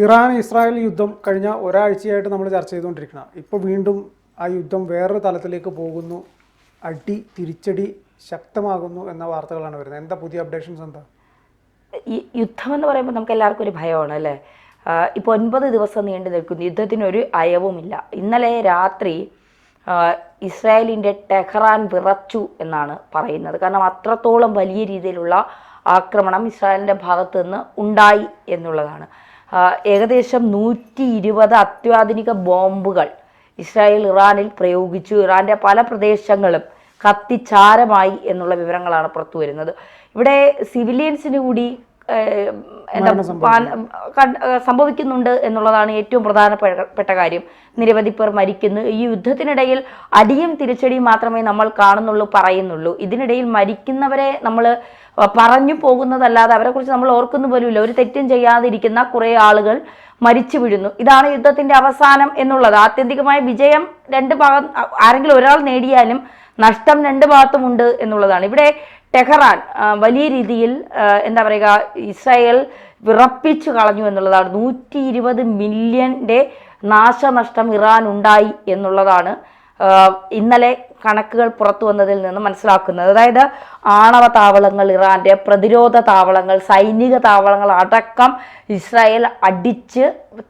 Iran Israel യുദ്ധം കഴിഞ്ഞ ഒരാഴ്ചയായിട്ട് നമ്മൾ ചർച്ച ചെയ്തുകൊണ്ടിരിക്കണം. ഇപ്പോൾ വീണ്ടും ആ യുദ്ധം വേറൊരു തലത്തിലേക്ക് പോകുന്നു, തിരിച്ചടി ശക്തമാകുന്നു എന്ന വാർത്തകളാണ് വരുന്നത്. എന്താ പുതിയ അപ്ഡേഷൻസ്? എന്താ ഈ യുദ്ധം എന്ന് പറയുമ്പോൾ നമുക്ക് എല്ലാവർക്കും ഒരു ഭയമാണ് അല്ലേ? ഇപ്പോൾ 9 ദിവസം നീണ്ടു നിൽക്കുന്നു, യുദ്ധത്തിനൊരു അയവുമില്ല. ഇന്നലെ രാത്രി ഇസ്രായേലിൻ്റെ ടെഹ്റാൻ വിറച്ചു എന്നാണ് പറയുന്നത്. കാരണം അത്രത്തോളം വലിയ രീതിയിലുള്ള ആക്രമണം ഇസ്രായേലിൻ്റെ ഭാഗത്തു നിന്ന് ഉണ്ടായി എന്നുള്ളതാണ്. ഏകദേശം 120 അത്യാധുനിക ബോംബുകൾ ഇസ്രായേൽ ഇറാനിൽ പ്രയോഗിച്ചു. ഇറാൻ്റെ പല പ്രദേശങ്ങളും കത്തിച്ചാരമായി എന്നുള്ള വിവരങ്ങളാണ് പുറത്തു വരുന്നത്. ഇവിടെ സിവിലിയൻസിന് കൂടി സംഭവിക്കുന്നുണ്ട് എന്നുള്ളതാണ് ഏറ്റവും പ്രധാനപ്പെട്ട കാര്യം. നിരവധി പേർ മരിക്കുന്നു. ഈ യുദ്ധത്തിനിടയിൽ അടിയും തിരിച്ചടിയും മാത്രമേ നമ്മൾ കാണുന്നുള്ളൂ, പറയുന്നുള്ളൂ. ഇതിനിടയിൽ മരിക്കുന്നവരെ നമ്മൾ പറഞ്ഞു പോകുന്നതല്ലാതെ അവരെക്കുറിച്ച് നമ്മൾ ഓർക്കുന്നു പോലുമില്ല. ഒരു തെറ്റും ചെയ്യാതിരിക്കുന്ന കുറേ ആളുകൾ മരിച്ചു വീഴുന്നു. ഇതാണ് യുദ്ധത്തിന്റെ അവസാനം എന്നുള്ളത്. ആത്യന്തികമായ വിജയം രണ്ട് ഭാഗം ആരെങ്കിലും ഒരാൾ നേടിയാലും നഷ്ടം രണ്ട് ഭാഗത്തുമുണ്ട് എന്നുള്ളതാണ്. ഇവിടെ ടെഹ്റാൻ വലിയ രീതിയിൽ എന്താ പറയുക, ഇസ്രായേൽ വിറപ്പിച്ചു കളഞ്ഞു എന്നുള്ളതാണ്. 120 മില്യൻ്റെ നാശനഷ്ടം ഇറാൻ ഉണ്ടായി എന്നുള്ളതാണ് ഇന്നലെ കണക്കുകൾ പുറത്തു വന്നതിൽ നിന്ന് മനസ്സിലാക്കുന്നത്. അതായത് ആണവ താവളങ്ങൾ, ഇറാൻ്റെ പ്രതിരോധ താവളങ്ങൾ, സൈനിക താവളങ്ങൾ അടക്കം ഇസ്രായേൽ അടിച്ച്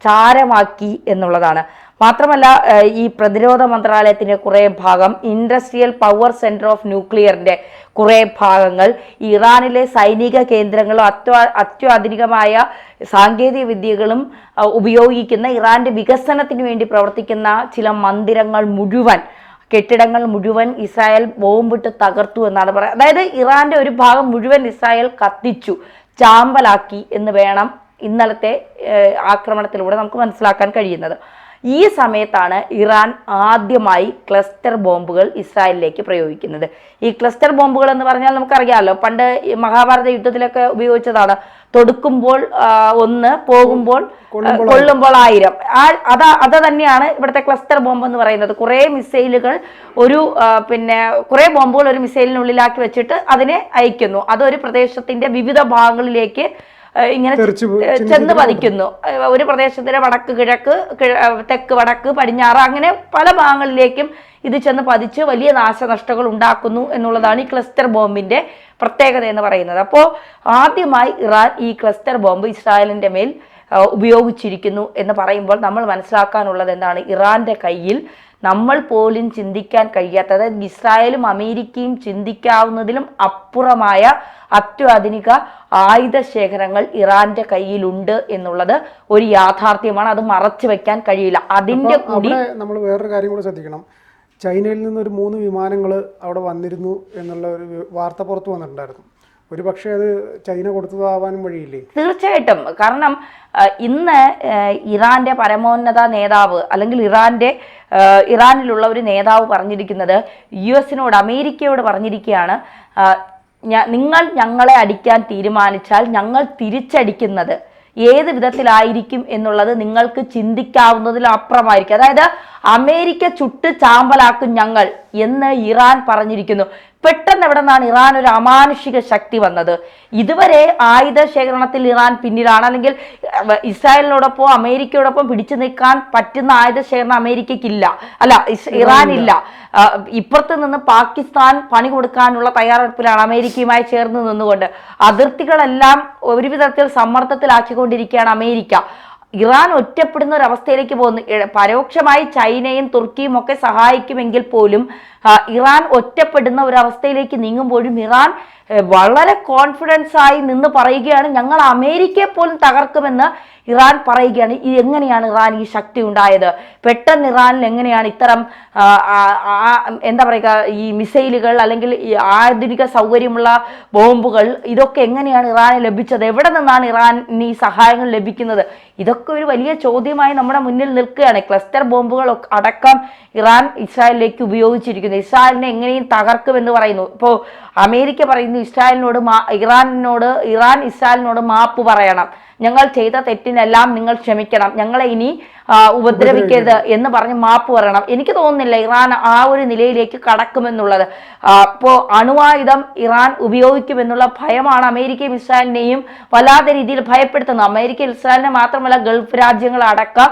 ചാരമാക്കി എന്നുള്ളതാണ്. മാത്രമല്ല, ഈ പ്രതിരോധ മന്ത്രാലയത്തിൻ്റെ കുറേ ഭാഗം, ഇൻഡസ്ട്രിയൽ പവർ സെൻറ്റർ ഓഫ് ന്യൂക്ലിയറിൻ്റെ കുറേ ഭാഗങ്ങൾ, ഇറാനിലെ സൈനിക കേന്ദ്രങ്ങളും അത്യാധുനികമായ സാങ്കേതിക വിദ്യകളും ഉപയോഗിക്കുന്ന ഇറാൻ്റെ വികസനത്തിന് വേണ്ടി പ്രവർത്തിക്കുന്ന ചില മന്ദിരങ്ങൾ മുഴുവൻ, കെട്ടിടങ്ങൾ മുഴുവൻ ഇസ്രായേൽ ബോംബിട്ട് തകർത്തു എന്നാണ് പറയുന്നത്. അതായത് ഇറാൻ്റെ ഒരു ഭാഗം മുഴുവൻ ഇസ്രായേൽ കത്തിച്ചു, ചാമ്പലാക്കി എന്ന് വേണം ഇന്നലത്തെ ആക്രമണത്തിലൂടെ നമുക്ക് മനസ്സിലാക്കാൻ കഴിയുന്നത്. ഈ സമയത്താണ് ഇറാൻ ആദ്യമായി ക്ലസ്റ്റർ ബോംബുകൾ ഇസ്രായേലിലേക്ക് പ്രയോഗിക്കുന്നത്. ഈ ക്ലസ്റ്റർ ബോംബുകൾ എന്ന് പറഞ്ഞാൽ നമുക്കറിയാമല്ലോ, പണ്ട് മഹാഭാരത യുദ്ധത്തിലൊക്കെ ഉപയോഗിച്ചതാണ്. തൊടുക്കുമ്പോൾ 1, പോകുമ്പോൾ കൊള്ളുമ്പോൾ 1000. അത് തന്നെയാണ് ഇവിടുത്തെ ക്ലസ്റ്റർ ബോംബ് എന്ന് പറയുന്നത്. കുറേ മിസൈലുകൾ കുറേ ബോംബുകൾ ഒരു മിസൈലിനുള്ളിലാക്കി വെച്ചിട്ട് അതിനെ അയക്കുന്നു. അതൊരു പ്രദേശത്തിന്റെ വിവിധ ഭാഗങ്ങളിലേക്ക് ഇങ്ങനെ ചെന്ന് പതിക്കുന്നു. ഒരു പ്രദേശത്തിന്റെ വടക്ക് കിഴക്ക്, തെക്ക് വടക്ക്, പടിഞ്ഞാറ്, അങ്ങനെ പല ഭാഗങ്ങളിലേക്കും ഇത് ചെന്ന് പതിച്ച് വലിയ നാശനഷ്ടങ്ങൾ ഉണ്ടാക്കുന്നു എന്നുള്ളതാണ് ഈ ക്ലസ്റ്റർ ബോംബിന്റെ പ്രത്യേകത എന്ന് പറയുന്നത്. അപ്പോൾ ആദ്യമായി ഇറാൻ ഈ ക്ലസ്റ്റർ ബോംബ് ഇസ്രായേലിന്റെ മേൽ ഉപയോഗിച്ചിരിക്കുന്നു എന്ന് പറയുമ്പോൾ നമ്മൾ മനസ്സിലാക്കാനുള്ളത് എന്താണ്? ഇറാന്റെ കയ്യിൽ നമ്മൾ പോലും ചിന്തിക്കാൻ കഴിയാത്ത, അതായത് ഇസ്രായേലും അമേരിക്കയും ചിന്തിക്കാവുന്നതിലും അപ്പുറമായ അത്യാധുനിക ആയുധ ശേഖരങ്ങൾ ഇറാന്റെ കയ്യിലുണ്ട് എന്നുള്ളത് ഒരു യാഥാർത്ഥ്യമാണ്. അത് മറച്ചു വെക്കാൻ കഴിയില്ല. അതിന്റെ കൂടി നമ്മൾ വേറൊരു കാര്യം കൂടെ ശ്രദ്ധിക്കണം. ചൈനയിൽ നിന്നൊരു 3 വിമാനങ്ങൾ അവിടെ വന്നിരുന്നു എന്നുള്ള ഒരു വാർത്ത പുറത്തു വന്നിട്ടുണ്ടായിരുന്നു. ഒരു പക്ഷേ അത് ചൈന കൊടുത്തതാവാനും വഴിയില്ലേ? തീർച്ചയായിട്ടും. കാരണം ഇന്ന് ഇറാന്റെ പരമോന്നത നേതാവ്, അല്ലെങ്കിൽ ഇറാനിലുള്ള ഒരു നേതാവ് പറഞ്ഞിരിക്കുന്നത്, US-നോട്, അമേരിക്കയോട് പറഞ്ഞിരിക്കുകയാണ്, നിങ്ങൾ ഞങ്ങളെ അടിക്കാൻ തീരുമാനിച്ചാൽ ഞങ്ങൾ തിരിച്ചടിക്കുന്നത് ഏത് വിധത്തിലായിരിക്കും എന്നുള്ളത് നിങ്ങൾക്ക് ചിന്തിക്കാവുന്നതിലും അപ്പുറമായിരിക്കും. അതായത് അമേരിക്ക ചുട്ട് ചാമ്പലാക്കും ഞങ്ങൾ എന്ന് ഇറാൻ പറഞ്ഞിരിക്കുന്നു. പെട്ടെന്ന് എവിടെ നിന്നാണ് ഇറാൻ ഒരു അമാനുഷിക ശക്തി വന്നത്? ഇതുവരെ ആയുധ ശേഖരണത്തിൽ ഇറാൻ പിന്നിലാണ്, അല്ലെങ്കിൽ ഇസ്രായേലിനോടൊപ്പം അമേരിക്കയോടൊപ്പം പിടിച്ചു നിൽക്കാൻ പറ്റുന്ന ആയുധ ശേഖരണം അമേരിക്കയ്ക്കില്ല, ഇറാനില്ല. ഇപ്പുറത്ത് നിന്ന് പാകിസ്ഥാൻ പണി കൊടുക്കാനുള്ള തയ്യാറെടുപ്പിലാണ് അമേരിക്കയുമായി ചേർന്ന് നിന്നുകൊണ്ട്. അതിർത്തികളെല്ലാം ഒരു വിധത്തിൽ സമ്മർദ്ദത്തിലാക്കിക്കൊണ്ടിരിക്കുകയാണ് അമേരിക്ക. ഇറാൻ ഒറ്റപ്പെടുന്ന ഒരു അവസ്ഥയിലേക്ക് പോകുന്നു. പരോക്ഷമായി ചൈനയും തുർക്കിയും ഒക്കെ സഹായിക്കുമെങ്കിൽ പോലും ഇറാൻ ഒറ്റപ്പെടുന്ന ഒരു അവസ്ഥയിലേക്ക് നീങ്ങുമ്പോഴും ഇറാൻ വളരെ കോൺഫിഡൻസ് ആയി നിന്ന് പറയുകയാണ്, ഞങ്ങൾ അമേരിക്കയെ പോലും തകർക്കുമെന്ന് ഇറാൻ പറയുകയാണ്. എങ്ങനെയാണ് ഇറാൻ ഈ ശക്തി ഉണ്ടായത്? പെട്ടെന്ന് ഇറാനിൽ എങ്ങനെയാണ് ഇത്തരം എന്താ പറയുക, ഈ മിസൈലുകൾ, അല്ലെങ്കിൽ ഈ ആധുനിക സൗകര്യമുള്ള ബോംബുകൾ, ഇതൊക്കെ എങ്ങനെയാണ് ഇറാന് ലഭിച്ചത്? എവിടെ നിന്നാണ് ഇറാന് ഈ സഹായങ്ങൾ ലഭിക്കുന്നത്? ഇതൊക്കെ ഒരു വലിയ ചോദ്യമായി നമ്മുടെ മുന്നിൽ നിൽക്കുകയാണ്. ക്ലസ്റ്റർ ബോംബുകൾ അടക്കം ഇറാൻ ഇസ്രായേലിലേക്ക് ഉപയോഗിച്ചിരിക്കുന്നു. ഇസ്രായേലിനെ എങ്ങനെയും തകർക്കുമെന്ന് പറയുന്നു. ഇപ്പോൾ അമേരിക്ക പറയുന്നു ഇറാൻ ഇസ്രായേലിനോട് മാപ്പ് പറയണം, ഞങ്ങൾ ചെയ്ത തെറ്റിനെല്ലാം നിങ്ങൾ ക്ഷമിക്കണം, ഞങ്ങളെ ഇനി ഉപദ്രവിക്കരുത് എന്ന് പറഞ്ഞ് മാപ്പ് പറയണം. എനിക്ക് തോന്നുന്നില്ല ഇറാൻ ആ ഒരു നിലയിലേക്ക് കടക്കുമെന്നുള്ളത്. ഇപ്പോൾ അണുവായുധം ഇറാൻ ഉപയോഗിക്കുമെന്നുള്ള ഭയമാണ് അമേരിക്കയും ഇസ്രായേലിനെയും വല്ലാത്ത രീതിയിൽ ഭയപ്പെടുത്തുന്നത്. അമേരിക്ക ഇസ്രായേലിനെ മാത്രമല്ല ഗൾഫ് രാജ്യങ്ങളടക്കം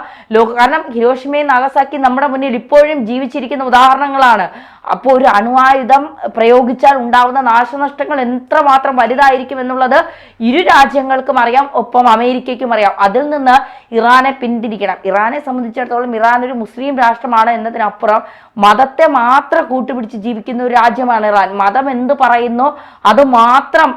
കാരണം ഹിരോഷിമയും നാഗസാക്കി നമ്മുടെ മുന്നിൽ ഇപ്പോഴും ജീവിച്ചിരിക്കുന്ന ഉദാഹരണങ്ങളാണ്. അപ്പോൾ ഒരു അണുവായുധം പ്രയോഗിച്ചാൽ ഉണ്ടാവുന്ന നാശനഷ്ടങ്ങൾ എത്രമാത്രം വലുതായിരിക്കും എന്നുള്ളത് ഇരു രാജ്യങ്ങൾക്കും അറിയാം, ഒപ്പം അമേരിക്കയ്ക്കും അറിയാം. അതിൽ നിന്ന് ഇറാനെ പിന്തിരിക്കണം. ഇറാനെ സംബന്ധിച്ചിടത്തോളം ഇറാൻ ഒരു മുസ്ലിം രാഷ്ട്രമാണ് എന്നതിനപ്പുറം മതത്തെ മാത്രം കൂട്ടുപിടിച്ച് ജീവിക്കുന്ന ഒരു രാജ്യമാണ് ഇറാൻ. മതം എന്ത് പറയുന്നു അത് മാത്രം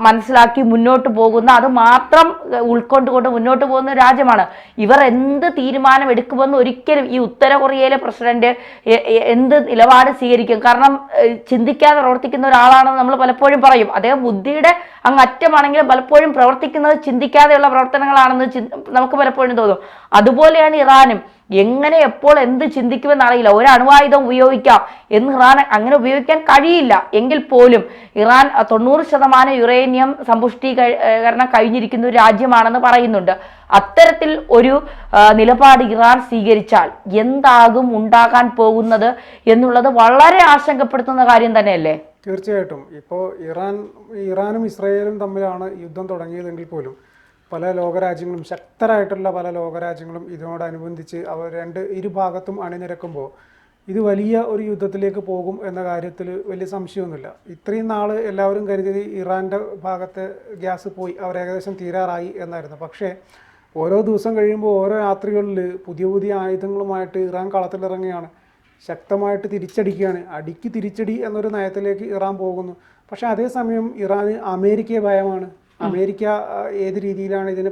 മനസ്സിലാക്കി മുന്നോട്ട് പോകുന്ന, അത് മാത്രം ഉൾക്കൊണ്ടുകൊണ്ട് മുന്നോട്ട് പോകുന്ന രാജ്യമാണ്. ഇവർ എന്ത് തീരുമാനം എടുക്കുമെന്ന് ഒരിക്കലും ഈ ഉത്തര കൊറിയയിലെ പ്രസിഡന്റ് എന്ത് നിലപാട് സ്വീകരിക്കും, കാരണം ചിന്തിക്കാതെ പ്രവർത്തിക്കുന്ന ഒരാളാണെന്ന് നമ്മൾ പലപ്പോഴും പറയും. അദ്ദേഹം ബുദ്ധിയുടെ അങ്ങ് അറ്റമാണെങ്കിലും പലപ്പോഴും പ്രവർത്തിക്കുന്നത് ചിന്തിക്കാതെയുള്ള പ്രവർത്തനങ്ങളാണെന്ന് നമുക്ക് പലപ്പോഴും തോന്നും. അതുപോലെയാണ് ഇറാനും. എങ്ങനെ എപ്പോൾ എന്ത് ചിന്തിക്കുമെന്ന് അറിയില്ല. ഒരു അണുവായുധം ഉപയോഗിക്കാം എന്ന് ഇറാൻ അങ്ങനെ ഉപയോഗിക്കാൻ കഴിയില്ല. എങ്കിൽ പോലും ഇറാൻ 90% യുറേനിയം സമ്പുഷ്ടീകരണം കഴിഞ്ഞിരിക്കുന്ന ഒരു രാജ്യമാണെന്ന് പറയുന്നുണ്ട്. അത്തരത്തിൽ ഒരു നിലപാട് ഇറാൻ സ്വീകരിച്ചാൽ എന്താകും ഉണ്ടാകാൻ പോകുന്നത് എന്നുള്ളത് വളരെ ആശങ്കപ്പെടുത്തുന്ന കാര്യം തന്നെയല്ലേ? തീർച്ചയായിട്ടും. ഇപ്പോൾ ഇറാനും ഇസ്രായേലും തമ്മിലാണ് യുദ്ധം തുടങ്ങിയതെങ്കിൽ പോലും പല ലോകരാജ്യങ്ങളും, ശക്തരായിട്ടുള്ള പല ലോകരാജ്യങ്ങളും ഇതിനോടനുബന്ധിച്ച് അവർ ഇരുഭാഗത്തും അണിനിരക്കുമ്പോൾ ഇത് വലിയ ഒരു യുദ്ധത്തിലേക്ക് പോകും എന്ന കാര്യത്തിൽ വലിയ സംശയമൊന്നുമില്ല. ഇത്രയും നാൾ എല്ലാവരും കരുതിയത് ഇറാൻ്റെ ഭാഗത്തെ ഗ്യാസ് പോയി, അവർ ഏകദേശം തീരാറായി എന്നായിരുന്നു. പക്ഷേ ഓരോ ദിവസം കഴിയുമ്പോൾ ഓരോ രാത്രികളിൽ പുതിയ പുതിയ ആയുധങ്ങളുമായിട്ട് ഇറാൻ കളത്തിലിറങ്ങുകയാണ്, ശക്തമായിട്ട് തിരിച്ചടിക്കുകയാണ്. അടിക്ക് തിരിച്ചടി എന്നൊരു നയത്തിലേക്ക് ഇറാൻ പോകുന്നു. പക്ഷേ അതേസമയം ഇറാന് അമേരിക്കയെ ഭയമാണ്. അമേരിക്ക ഏത് രീതിയിലാണ് ഇതിനെ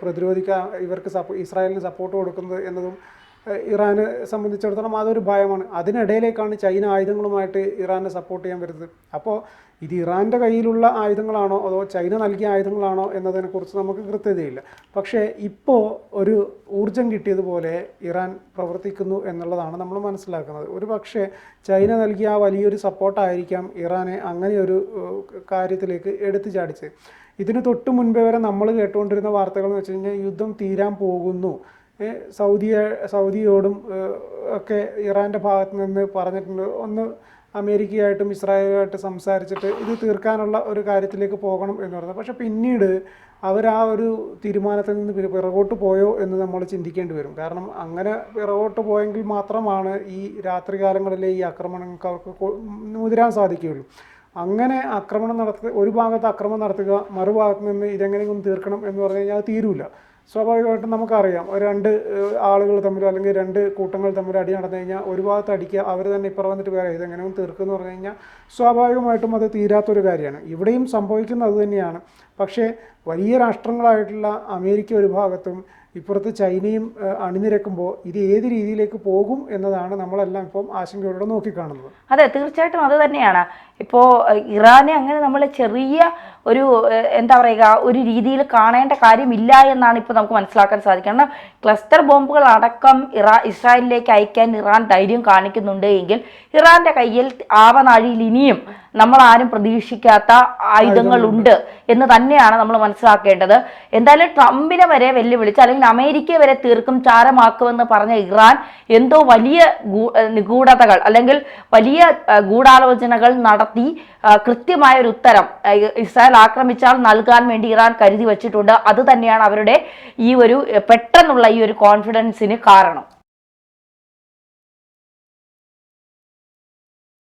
പ്രതിരോധിക്കാൻ ഇവർക്ക് ഇസ്രായേലിന് സപ്പോർട്ട് കൊടുക്കുന്നത് എന്നതും ഇറാനെ സംബന്ധിച്ചിടത്തോളം അതൊരു ഭയമാണ്. അതിനിടയിലേക്കാണ് ചൈന ആയുധങ്ങളുമായിട്ട് ഇറാനെ സപ്പോർട്ട് ചെയ്യാൻ വരുന്നത്. അപ്പോൾ ഇത് ഇറാൻ്റെ കയ്യിലുള്ള ആയുധങ്ങളാണോ അതോ ചൈന നൽകിയ ആയുധങ്ങളാണോ എന്നതിനെക്കുറിച്ച് നമുക്ക് കൃത്യതയില്ല. പക്ഷേ ഇപ്പോൾ ഒരു ഊർജം കിട്ടിയതുപോലെ ഇറാൻ പ്രവർത്തിക്കുന്നു എന്നുള്ളതാണ് നമ്മൾ മനസ്സിലാക്കുന്നത്. ഒരു പക്ഷേ ചൈന നൽകിയ ആ വലിയൊരു സപ്പോർട്ടായിരിക്കാം ഇറാനെ അങ്ങനെയൊരു കാര്യത്തിലേക്ക് എടുത്തു ചാടിച്ചത്. ഇതിന് തൊട്ട് മുൻപേ വരെ നമ്മൾ കേട്ടുകൊണ്ടിരുന്ന വാർത്തകൾ എന്ന് വെച്ച് കഴിഞ്ഞാൽ യുദ്ധം തീരാൻ പോകുന്നു, സൗദിയോടും ഒക്കെ ഇറാൻ്റെ ഭാഗത്ത് നിന്ന് പറഞ്ഞിട്ടുണ്ട്, ഒന്ന് അമേരിക്കയായിട്ടും ഇസ്രായേലുമായിട്ട് സംസാരിച്ചിട്ട് ഇത് തീർക്കാനുള്ള ഒരു കാര്യത്തിലേക്ക് പോകണം എന്ന് പറയുന്നത്. പക്ഷേ പിന്നീട് അവർ ആ ഒരു തീരുമാനത്തിൽ നിന്ന് പിറകോട്ട് പോയോ എന്ന് നമ്മൾ ചിന്തിക്കേണ്ടി വരും. കാരണം അങ്ങനെ പിറകോട്ട് പോയെങ്കിൽ മാത്രമാണ് ഈ രാത്രികാലങ്ങളിലെ ഈ ആക്രമണങ്ങൾക്ക് അവർക്ക് മുതിരാൻ സാധിക്കുകയുള്ളൂ. അങ്ങനെ ഒരു ഭാഗത്ത് ആക്രമണം നടത്തുക, മറുഭാഗത്ത് നിന്ന് ഇതെങ്ങനെയൊന്നും തീർക്കണം എന്ന് പറഞ്ഞു കഴിഞ്ഞാൽ അത് തീരൂല. സ്വാഭാവികമായിട്ടും നമുക്കറിയാം, രണ്ട് ആളുകൾ തമ്മിലോ അല്ലെങ്കിൽ രണ്ട് കൂട്ടങ്ങൾ തമ്മിൽ അടി നടന്നു കഴിഞ്ഞാൽ ഒരു ഭാഗത്ത് അടിക്കുക, അവർ തന്നെ ഇപ്പുറം വന്നിട്ട് വേറെ ഇതെങ്ങനെയും തീർക്കുമെന്ന് പറഞ്ഞു കഴിഞ്ഞാൽ സ്വാഭാവികമായിട്ടും അത് തീരാത്തൊരു കാര്യമാണ്. ഇവിടെയും സംഭവിക്കുന്നത് അത് തന്നെയാണ്. പക്ഷേ വലിയ രാഷ്ട്രങ്ങളായിട്ടുള്ള അമേരിക്ക ഒരു ഭാഗത്തും ഇപ്പുറത്ത് ചൈനയും അണിനിരക്കുമ്പോൾ ഇത് ഏത് രീതിയിലേക്ക് പോകും എന്നതാണ് നമ്മളെല്ലാം ഇപ്പം ആശങ്കയോടെ നോക്കിക്കാണുന്നത്. അതെ, തീർച്ചയായിട്ടും അത് തന്നെയാണ്. ഇപ്പോൾ ഇറാനെ അങ്ങനെ നമ്മൾ ചെറിയ ഒരു എന്താ പറയുക ഒരു രീതിയിൽ കാണേണ്ട കാര്യമില്ല എന്നാണ് ഇപ്പോൾ നമുക്ക് മനസ്സിലാക്കാൻ സാധിക്കുക. കാരണം ക്ലസ്റ്റർ ബോംബുകൾ അടക്കം ഇസ്രായേലിലേക്ക് അയക്കാൻ ഇറാൻ ധൈര്യം കാണിക്കുന്നുണ്ട് എങ്കിൽ ഇറാന്റെ കയ്യിൽ ആവനാഴിയിൽ ഇനിയും നമ്മൾ ആരും പ്രതീക്ഷിക്കാത്ത ആയുധങ്ങളുണ്ട് എന്ന് തന്നെയാണ് നമ്മൾ മനസ്സിലാക്കേണ്ടത്. എന്തായാലും ട്രംപിനെ വരെ വെല്ലുവിളിച്ച് അല്ലെങ്കിൽ അമേരിക്കയെ വരെ തീർക്കും ചാരമാക്കുമെന്ന് പറഞ്ഞ ഇറാൻ എന്തോ വലിയ നിഗൂഢതകൾ അല്ലെങ്കിൽ വലിയ ഗൂഢാലോചനകൾ നടത്തി കൃത്യമായ ഒരു ഉത്തരം ഇസ്രായേൽ ആക്രമിച്ചാൽ നൽകാൻ വേണ്ടി ഇറാൻ കരുതി വച്ചിട്ടുണ്ട്. അത് തന്നെയാണ് അവരുടെ ഈ ഒരു പെട്ടെന്നുള്ള ഈ ഒരു കോൺഫിഡൻസിന് കാരണം.